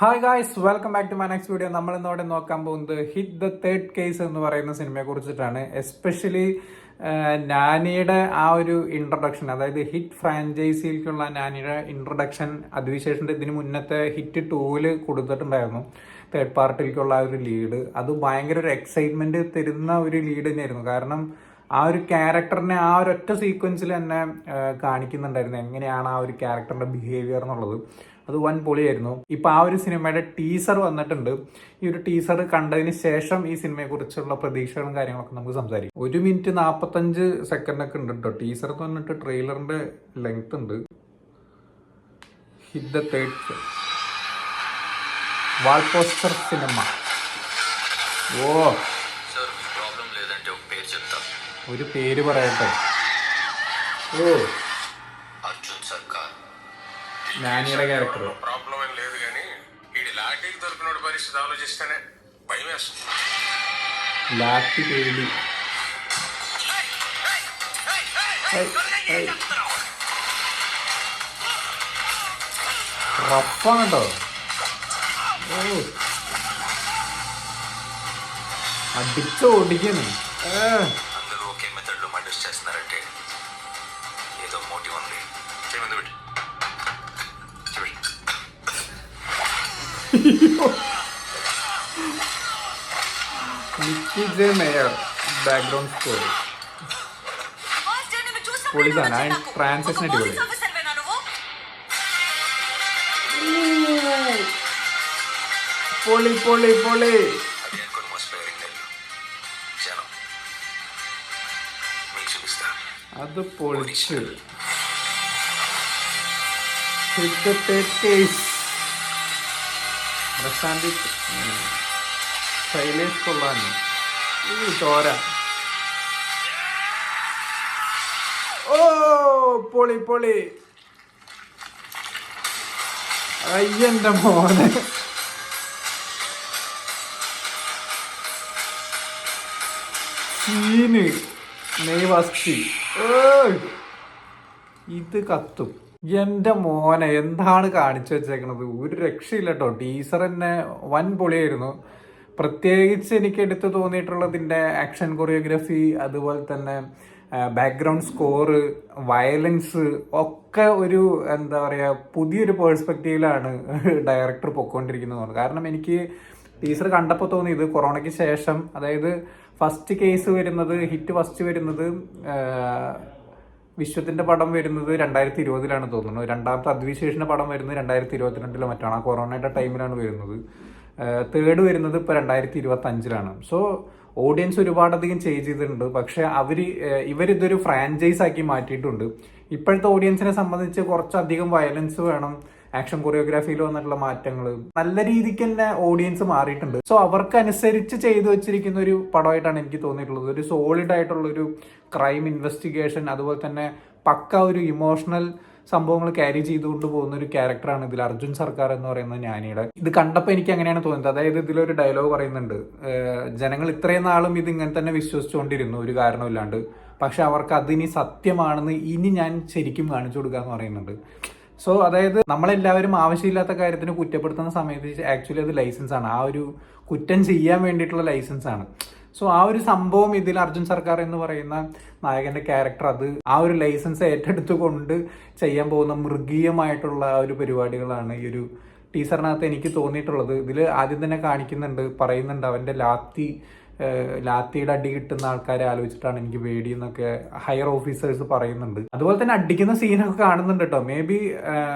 Hi guys, welcome back to my next video. നമ്മൾ ഇന്നോടെ നോക്കാൻ പോകുന്നത് ഹിറ്റ് ദ തേർഡ് കേസ് എന്ന് പറയുന്ന സിനിമയെ കുറിച്ചിട്ടാണ്. എസ്പെഷ്യലി നാനിയുടെ ആ ഒരു ഇൻട്രൊഡക്ഷൻ, അതായത് ഹിറ്റ് ഫ്രാഞ്ചൈസിയിലേക്കുള്ള നാനിയുടെ ഇൻട്രൊഡക്ഷൻ അതിനുശേഷം ഇതിന് മുന്നത്തെ ഹിറ്റ് 2 കൊടുത്തിട്ടുണ്ടായിരുന്നു. തേർഡ് പാർട്ടിലേക്കുള്ള ആ ഒരു ലീഡ്, അത് ഭയങ്കര ഒരു എക്സൈറ്റ്മെന്റ് തരുന്ന ഒരു ലീഡ് തന്നെയായിരുന്നു. കാരണം ആ ഒരു ക്യാരക്ടറിനെ ആ ഒരൊറ്റ സീക്വൻസിൽ തന്നെ കാണിക്കുന്നുണ്ടായിരുന്നു എങ്ങനെയാണ് ആ ഒരു ക്യാരക്ടറിന്റെ ബിഹേവിയർ എന്നുള്ളത്. അത് വൻ പൊളിയായിരുന്നു. ഇപ്പൊ ആ ഒരു സിനിമയുടെ ടീസർ വന്നിട്ടുണ്ട്. ഈ ഒരു ടീസർ കണ്ടതിന് ശേഷം ഈ സിനിമയെ കുറിച്ചുള്ള പ്രതീക്ഷകളും കാര്യങ്ങളൊക്കെ നമുക്ക് സംസാരിക്കും. 1:45 ഒക്കെ ഉണ്ട് കേട്ടോ ടീസർ വന്നിട്ട്. ട്രെയിലറിന്റെ ലെങ്ത് ഉണ്ട്. Hit the third wall poster സിനിമ. ഓ, ഒരു പേര് പറയട്ടെ. ഓ, అర్జున్ సర్కార్ నానిയുടെ క్యారెక్టర్ ప్రాబ్లం ఏం లేదు కానీ ఈ లాఠీకి దొరికిన పరిస్థితి ఆలోచిస్తేనే భయం వేస్తుంది. లాఠీ పేడి റഫാണ് കേട്ടോ. ഓ, അടിച്ചോടിക്കുന്നു. అందరూ ఒకే మెథడ్ లో మర్డర్స్ చేస్తున్నారంటే ఏదో మోటివ్ ఉంది. చేయమంది బిడ్డ നിക്കി ജെ മേയർ ബാക്ക്ഗ്രൗണ്ട് സ്കോർ പൊളിസാണ്. ട്രാൻസാക്ഷൻ അടിപൊളി. പൊളി പൊളി പൊളി. అది అనుకుని మోసపోయారు నెల్లు జనం మీకు చూపిస్తా. അത് പൊളിച്ചു. കേസ് പ്രശാന്തി, ശൈലേഷ് കൊള്ളാൻ, ചോര. ഓ, പൊളി പൊളി. അയ്യന്റെ മോനെ. സീന് നെയ്വസ്തി. ഇത് കത്തും. എന്റെ മോനെ, എന്താണ് കാണിച്ചു വെച്ചേക്കണത്? ഒരു രക്ഷയില്ല കേട്ടോ. ടീസർ തന്നെ വൻ പൊളിയായിരുന്നു. പ്രത്യേകിച്ച് എനിക്ക് എടുത്തു തോന്നിയിട്ടുള്ളതിന്റെ ആക്ഷൻ കൊറിയോഗ്രാഫി, അതുപോലെ തന്നെ ബാക്ക്ഗ്രൗണ്ട് സ്കോറ്, വയലൻസ് ഒക്കെ ഒരു എന്താ പറയാ പുതിയൊരു പേഴ്സ്പെക്റ്റീവിലാണ് ഡയറക്ടർ പൊക്കോണ്ടിരിക്കുന്നത്. കാരണം എനിക്ക് ടീസർ കണ്ടപ്പോൾ തോന്നിയത് കൊറോണയ്ക്ക് ശേഷം, അതായത് ഫസ്റ്റ് കേസ് വരുന്നത്, ഹിറ്റ് ഫസ്റ്റ് വരുന്നത് വിശ്വത്തിന്റെ പടം വരുന്നത് 2020 തോന്നുന്നു. രണ്ടാമത്തെ അദ്വിശേഷിന്റെ പടം വരുന്നത് 2022 മറ്റാണ്. ആ കൊറോണയുടെ ടൈമിലാണ് വരുന്നത്. തേർഡ് വരുന്നത് ഇപ്പൊ 2025. സോ ഓഡിയൻസ് ഒരുപാടധികം ചേഞ്ച് ചെയ്തിട്ടുണ്ട്. പക്ഷെ ഇവരിതൊരു ഫ്രാഞ്ചൈസ് ആക്കി മാറ്റിയിട്ടുണ്ട്. ഇപ്പോഴത്തെ ഓഡിയൻസിനെ സംബന്ധിച്ച് കുറച്ചധികം വയലൻസ് വേണം. ആക്ഷൻ കൊറിയോഗ്രാഫിയിൽ വന്നിട്ടുള്ള മാറ്റങ്ങൾ നല്ല രീതിക്ക് തന്നെ ഓഡിയൻസ് മാറിയിട്ടുണ്ട്. സോ അവർക്കനുസരിച്ച് ചെയ്തു വെച്ചിരിക്കുന്ന ഒരു പടമായിട്ടാണ് എനിക്ക് തോന്നിയിട്ടുള്ളത്. ഒരു സോളിഡ് ആയിട്ടുള്ള ഒരു ക്രൈം ഇൻവെസ്റ്റിഗേഷൻ, അതുപോലെ തന്നെ പക്ക ഒരു ഇമോഷണൽ സംഭവങ്ങൾ ക്യാരി ചെയ്തുകൊണ്ട് പോകുന്ന ഒരു ക്യാരക്ടറാണ് ഇതിൽ അർജുൻ സർക്കാർ എന്ന് പറയുന്ന നാനിയുടെ. ഇത് കണ്ടപ്പോൾ എനിക്ക് അങ്ങനെയാണ് തോന്നുന്നത്. അതായത് ഇതിലൊരു ഡയലോഗ് പറയുന്നുണ്ട്, ജനങ്ങൾ ഇത്രയും നാളും ഇത് ഇങ്ങനെ തന്നെ വിശ്വസിച്ചുകൊണ്ടിരുന്നു ഒരു കാരണമില്ലാണ്ട്, പക്ഷെ അവർക്ക് അതിനി സത്യമാണെന്ന് ഇനി ഞാൻ ശരിക്കും കാണിച്ചു കൊടുക്കുക എന്ന് പറയുന്നുണ്ട്. സോ അതായത് നമ്മളെല്ലാവരും ആവശ്യമില്ലാത്ത കാര്യത്തിന് കുറ്റപ്പെടുത്തുന്ന സമയത്ത് ആക്ച്വലി അത് ലൈസൻസ് ആണ്. ആ ഒരു കുറ്റം ചെയ്യാൻ വേണ്ടിയിട്ടുള്ള ലൈസൻസ് ആണ്. സോ ആ ഒരു സംഭവം ഇതിൽ അർജുൻ സർക്കാർ എന്ന് പറയുന്ന നായകന്റെ ക്യാരക്ടർ അത് ആ ഒരു ലൈസൻസ് ഏറ്റെടുത്തുകൊണ്ട് ചെയ്യാൻ പോകുന്ന മൃഗീയമായിട്ടുള്ള ഒരു പരിപാടികളാണ് ഈ ഒരു ടീസറിനകത്ത് എനിക്ക് തോന്നിയിട്ടുള്ളത്. ഇതിൽ ആദ്യം തന്നെ പറയുന്നുണ്ട് അവന്റെ ലാത്തിയുടെ അടി കിട്ടുന്ന ആൾക്കാരെ ആലോചിച്ചിട്ടാണ് എനിക്ക് പേടി എന്നൊക്കെ ഹയർ ഓഫീസേഴ്സ് പറയുന്നുണ്ട്. അതുപോലെ തന്നെ അടിക്കുന്ന സീനൊക്കെ കാണുന്നുണ്ട് കേട്ടോ. മേ ബി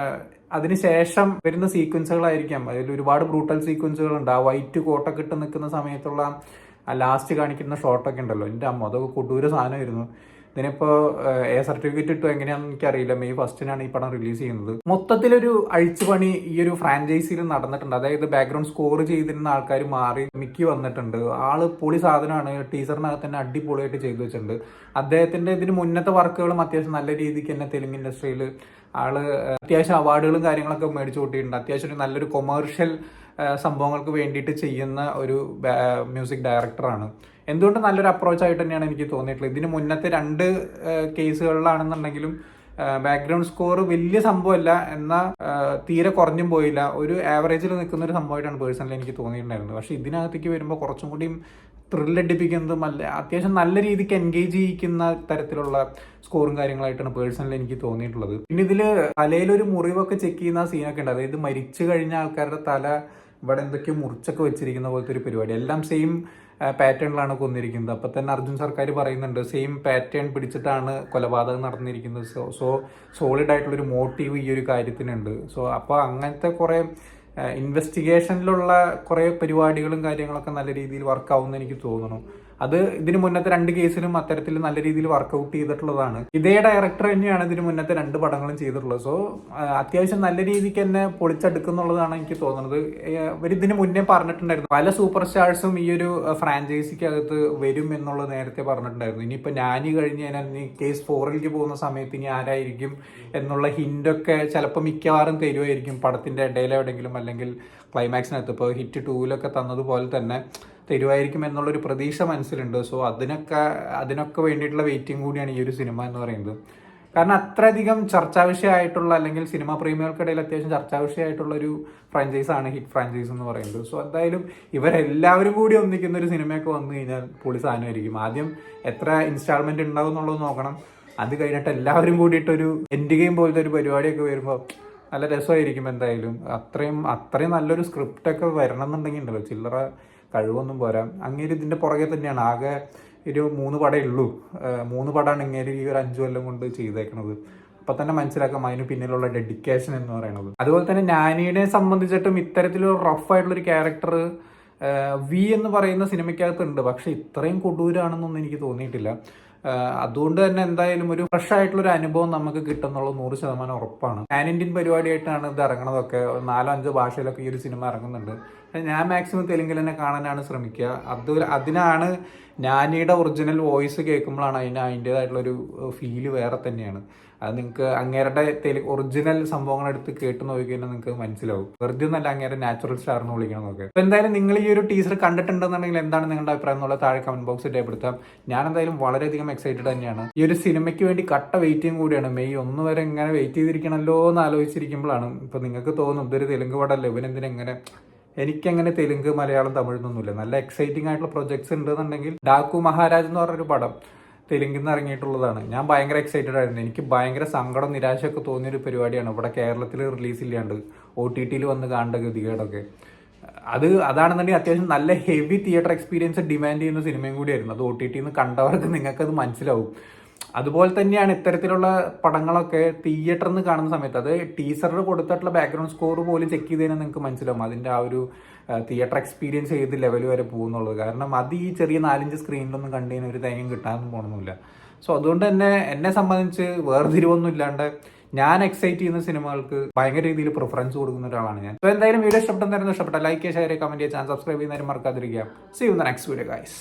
അതിനുശേഷം വരുന്ന സീക്വൻസുകളായിരിക്കാം. അതിൽ ഒരുപാട് ബ്രൂട്ടൽ സീക്വൻസുകൾ ഉണ്ട്. ആ വൈറ്റ് കോട്ടൊക്കെ ഇട്ട് നിൽക്കുന്ന സമയത്തുള്ള ആ ലാസ്റ്റ് കാണിക്കുന്ന ഷോട്ടൊക്കെ ഉണ്ടല്ലോ, എൻ്റെ അമ്മ, അതൊക്കെ കൊടൂര സാധനമായിരുന്നു. ഇതിനിപ്പോ സർട്ടിഫിക്കറ്റ് ഇട്ടു എങ്ങനെയാണെന്ന് എനിക്കറിയില്ല. മെയ് 1 ഈ പടം റിലീസ് ചെയ്യുന്നത്. മൊത്തത്തിലൊരു അഴിച്ചുപണി ഈ ഒരു ഫ്രാഞ്ചൈസിയിൽ നടന്നിട്ടുണ്ട്. അതായത് ബാക്ക്ഗ്രൗണ്ട് സ്കോർ ചെയ്തിരുന്ന ആൾക്കാർ മാറി മിക്കി വന്നിട്ടുണ്ട്. ആള് പൊളി സാധനമാണ്. ടീസറിനകത്ത് തന്നെ അടിപൊളിയായിട്ട് ചെയ്തു വെച്ചിട്ടുണ്ട്. അദ്ദേഹത്തിന്റെ ഇതിന് മുന്നത്തെ വർക്കുകളും അത്യാവശ്യം നല്ല രീതിക്ക് തന്നെ തെലുങ്ക് ഇൻഡസ്ട്രിയിൽ ആള് അത്യാവശ്യം അവാർഡുകളും കാര്യങ്ങളൊക്കെ മേടിച്ചു കൂട്ടിയിട്ടുണ്ട്. അത്യാവശ്യം നല്ലൊരു കൊമേഴ്ഷ്യൽ സംഭവങ്ങൾക്ക് വേണ്ടിയിട്ട് ചെയ്യുന്ന ഒരു മ്യൂസിക് ഡയറക്ടറാണ്. എന്തുകൊണ്ട് നല്ലൊരു അപ്രോച്ച് ആയിട്ട് തന്നെയാണ് എനിക്ക് തോന്നിയിട്ടുള്ളത്. ഇതിന് മുന്നത്തെ 2 കേസുകളിലാണെന്നുണ്ടെങ്കിലും ബാക്ക്ഗ്രൗണ്ട് സ്കോർ വലിയ സംഭവമല്ല, എന്നാൽ തീരെ കുറഞ്ഞും പോയില്ല, ഒരു ആവറേജിൽ നിൽക്കുന്ന ഒരു സംഭവമായിട്ടാണ് പേഴ്സണലി എനിക്ക് തോന്നിയിട്ടുണ്ടായിരുന്നത്. പക്ഷെ ഇതിനകത്തേക്ക് വരുമ്പോൾ കുറച്ചും കൂടിയും ത്രില്ലടിപ്പിക്കുന്നതും അത്യാവശ്യം നല്ല രീതിക്ക് എൻഗേജ് ചെയ്യിക്കുന്ന തരത്തിലുള്ള സ്കോറും കാര്യങ്ങളായിട്ടാണ് പേഴ്സണലി എനിക്ക് തോന്നിയിട്ടുള്ളത്. പിന്നെ ഇതിൽ തലയിലൊരു മുറിവൊക്കെ ചെക്ക് ചെയ്യുന്ന സീനൊക്കെ ഉണ്ട്. അതായത് മരിച്ചു കഴിഞ്ഞ ആൾക്കാരുടെ തല ഇവിടെ എന്തൊക്കെയോ മുറിച്ചൊക്കെ വെച്ചിരിക്കുന്ന പോലത്തെ ഒരു പരിപാടി. എല്ലാം സെയിം പാറ്റേണിലാണ് കൊന്നിരിക്കുന്നത്. അപ്പം തന്നെ അർജുൻ സർക്കാർ പറയുന്നുണ്ട് സെയിം പാറ്റേൺ പിടിച്ചിട്ടാണ് കൊലപാതകം നടന്നിരിക്കുന്നത്. സോ സോളിഡ് ആയിട്ടുള്ളൊരു മോട്ടീവ് ഈ ഒരു കാര്യത്തിനുണ്ട്. സോ അപ്പോൾ അങ്ങനത്തെ കുറേ ഇൻവെസ്റ്റിഗേഷനിലുള്ള കുറേ പരിപാടികളും കാര്യങ്ങളൊക്കെ നല്ല രീതിയിൽ വർക്കാവുമെന്ന് എനിക്ക് തോന്നുന്നു. അത് ഇതിന് മുന്നത്തെ 2 കേസിലും അത്തരത്തിൽ നല്ല രീതിയിൽ വർക്കൗട്ട് ചെയ്തിട്ടുള്ളതാണ്. ഇതേ ഡയറക്ടർ തന്നെയാണ് ഇതിന് മുന്നത്തെ 2 പടങ്ങളും ചെയ്തിട്ടുള്ളത്. സോ അത്യാവശ്യം നല്ല രീതിക്ക് തന്നെ പൊളിച്ചെടുക്കുന്നുള്ളതാണ് എനിക്ക് തോന്നുന്നത്. ഇവരിതിന് മുന്നേ പറഞ്ഞിട്ടുണ്ടായിരുന്നു പല സൂപ്പർ സ്റ്റാർസും ഈ ഒരു ഫ്രാഞ്ചൈസിക്കകത്ത് വരും എന്നുള്ളത് നേരത്തെ പറഞ്ഞിട്ടുണ്ടായിരുന്നു. ഇനിയിപ്പോൾ ഞാനി കഴിഞ്ഞ് കഴിഞ്ഞാൽ കേസ് 4ലേക്ക് പോകുന്ന സമയത്ത് ഇനി ആരായിരിക്കും എന്നുള്ള ഹിന്റൊക്കെ ചിലപ്പോൾ മിക്കവാറും തരുമായിരിക്കും പടത്തിന്റെ ഇടയിൽ എവിടെയെങ്കിലും, അല്ലെങ്കിൽ ക്ലൈമാക്സിനകത്ത്. ഇപ്പോൾ ഹിറ്റ് 2-ലൊക്കെ തന്നതുപോലെ തന്നെ തരുമായിരിക്കും എന്നുള്ളൊരു പ്രതീക്ഷ മനസ്സിലുണ്ട്. സോ അതിനൊക്കെ വേണ്ടിയിട്ടുള്ള വെയിറ്റിംഗ് കൂടിയാണ് ഈ ഒരു സിനിമ എന്ന് പറയുന്നത്. കാരണം അത്രയധികം ചർച്ചാ വിഷയമായിട്ടുള്ള, അല്ലെങ്കിൽ സിനിമാ പ്രേമികൾക്കിടയിൽ അത്യാവശ്യം ചർച്ചാ വിഷയമായിട്ടുള്ള ഒരു ഫ്രാഞ്ചൈസാണ് ഹിറ്റ് ഫ്രാഞ്ചൈസ് എന്ന് പറയുന്നത്. സോ എന്തായാലും ഇവരെല്ലാവരും കൂടി ഒന്നിക്കുന്ന ഒരു സിനിമയൊക്കെ വന്നു കഴിഞ്ഞാൽ പൊളി സാധനമായിരിക്കും. ആദ്യം എത്ര ഇൻസ്റ്റാൾമെന്റ് ഉണ്ടാവും എന്നുള്ളത് നോക്കണം. അത് കഴിഞ്ഞിട്ട് എല്ലാവരും കൂടിയിട്ടൊരു എൻഡ് ഗെയിം പോലത്തെ ഒരു പരിപാടിയൊക്കെ വരുമ്പോൾ നല്ല രസമായിരിക്കും. എന്തായാലും അത്രയും നല്ലൊരു സ്ക്രിപ്റ്റൊക്കെ വരണം എന്നുണ്ടെങ്കിൽ ഉണ്ടല്ലോ, ചില്ലറ കഴിവൊന്നും പോരാ. അങ്ങേര് ഇതിൻ്റെ പുറകെ തന്നെയാണ്. ആകെ ഒരു 3 പടമേ ഉള്ളൂ. 3 പടമാണ് ഇങ്ങേര് ഈ ഒരു 5 കൊല്ലം കൊണ്ട് ചെയ്തേക്കണത്. അപ്പം തന്നെ മനസ്സിലാക്കാം അതിന് പിന്നിലുള്ള ഡെഡിക്കേഷൻ എന്ന് പറയുന്നത്. അതുപോലെ തന്നെ നാനിയെ സംബന്ധിച്ചിട്ടും ഇത്തരത്തിലൊരു റഫായിട്ടുള്ളൊരു ക്യാരക്ടർ വി എന്ന് പറയുന്ന സിനിമയ്ക്കകത്തുണ്ട്. പക്ഷെ ഇത്രയും കൊടൂരാണെന്നൊന്നും എനിക്ക് തോന്നിയിട്ടില്ല. അതുകൊണ്ട് തന്നെ എന്തായാലും ഒരു ഫ്രഷ് ആയിട്ടുള്ള ഒരു അനുഭവം നമുക്ക് കിട്ടുന്നുള്ളത് 100% ഉറപ്പാണ്. പാൻ ഇന്ത്യൻ പരിപാടിയായിട്ടാണ് ഇത് ഇറങ്ങണതൊക്കെ. 4-5 ഭാഷയിലൊക്കെ ഈ ഒരു സിനിമ ഇറങ്ങുന്നുണ്ട്. ഞാൻ മാക്സിമം തെലുങ്കിൽ തന്നെ കാണാനാണ് ശ്രമിക്കുക. അതിനാണ് നാനിയുടെ ഒറിജിനൽ വോയിസ് കേൾക്കുമ്പോഴാണ് അതിൻ്റെതായിട്ടുള്ളൊരു ഫീല് വേറെ തന്നെയാണ്. അത് നിങ്ങൾക്ക് അങ്ങേരുടെ ഒറിജിനൽ സംഭവങ്ങൾ എടുത്ത് കേട്ട് നോക്കി കഴിഞ്ഞാൽ നിങ്ങൾക്ക് മനസ്സിലാവും. വെറുതെ ഒന്നല്ല അങ്ങേരെ നാച്ചുറൽ സ്റ്റാറിന് വിളിക്കണമെന്നൊക്കെ. അപ്പോൾ എന്തായാലും നിങ്ങൾ ഈ ഒരു ടീസർ കണ്ടിട്ടുണ്ടെന്നുണ്ടെങ്കിൽ എന്താണ് നിങ്ങളുടെ അഭിപ്രായം എന്നുള്ള താഴെ കമന്റ് ബോക്സിൽ രേഖപ്പെടുത്താം. ഞാൻ എന്തായാലും വളരെയധികം എക്സൈറ്റഡ് തന്നെയാണ്. ഈ ഒരു സിനിമയ്ക്ക് വേണ്ടി കട്ട വെയിറ്റിംഗ് കൂടിയാണ്. മെയ് 1 വരെ ഇങ്ങനെ വെയിറ്റ് ചെയ്തിരിക്കണമല്ലോ എന്ന് ആലോചിച്ചിരിക്കുമ്പോഴാണ് ഇപ്പൊ നിങ്ങൾക്ക് തോന്നും ഇതൊരു തെലുങ്ക് പടമല്ലേ, ഇവനെന്തിനെങ്ങനെ. എനിക്കങ്ങനെ തെലുങ്ക്, മലയാളം, തമിഴൊന്നുമില്ല. നല്ല എക്സൈറ്റിംഗ് ആയിട്ടുള്ള പ്രൊജക്ട്സ് ഉണ്ടെന്നുണ്ടെങ്കിൽ ഡാക്കു മഹാരാജ് എന്ന് പറഞ്ഞൊരു പടം തെലുങ്കിൽ നിന്ന് ഇറങ്ങിയിട്ടുള്ളതാണ്. ഞാൻ ഭയങ്കര എക്സൈറ്റഡ് ആയിരുന്നു. എനിക്ക് ഭയങ്കര സങ്കടം, നിരാശയൊക്കെ തോന്നിയൊരു പരിപാടിയാണ്. ഇവിടെ കേരളത്തിൽ റിലീസില്ലാണ്ട് OTT-ൽ വന്ന് കാണേണ്ട ഗതികേടൊക്കെ. അതാണെന്നുണ്ടെങ്കിൽ അത്യാവശ്യം നല്ല ഹെവി തിയേറ്റർ എക്സ്പീരിയൻസ് ഡിമാൻഡ് ചെയ്യുന്ന സിനിമയും കൂടിയായിരുന്നു. അത് OTT-ന്ന് കണ്ടവർക്ക് നിങ്ങൾക്കത് മനസ്സിലാവും. അതുപോലെ തന്നെയാണ് ഇത്തരത്തിലുള്ള പടങ്ങളൊക്കെ തിയേറ്ററിൽ നിന്ന് കാണുന്ന സമയത്ത്, അത് ടീസറിൽ കൊടുത്തിട്ടുള്ള ബാക്ക്ഗ്രൗണ്ട് സ്കോർ പോലും ചെക്ക് ചെയ്ത് കഴിഞ്ഞാൽ നിങ്ങൾക്ക് മനസ്സിലാവും അതിൻ്റെ ആ ഒരു തിയേറ്റർ എക്സ്പീരിയൻസ് ഏത് ലെവൽ വരെ പോകുന്നുള്ളത്. കാരണം അത് ഈ ചെറിയ 4-5 സ്ക്രീനിലൊന്നും കണ്ടു കഴിഞ്ഞാൽ ഒരു തേങ്ങയും കിട്ടാനൊന്നും പോകണമെന്നില്ല. സോ അതുകൊണ്ട് തന്നെ എന്നെ സംബന്ധിച്ച് വേർതിരിവൊന്നും ഇല്ലാണ്ട് ഞാൻ എക്സൈറ്റ് ചെയ്യുന്ന സിനിമകൾക്ക് ഭയങ്കര രീതിയിൽ പ്രിഫറൻസ് കൊടുക്കുന്ന ഒരാളാണ് ഞാൻ. സോ എന്തായാലും വീഡിയോ ഇഷ്ടപ്പെട്ട ലൈക്ക് ചെയ്യുക, ഷെയർ ചെയ്യുക, കമന്റ് ചെയ്യുക, ചാനൽ സബ്സ്ക്രൈബ് ചെയ്യുന്നതിന് മറക്കാതിരിക്കുക. See you in the next video guys.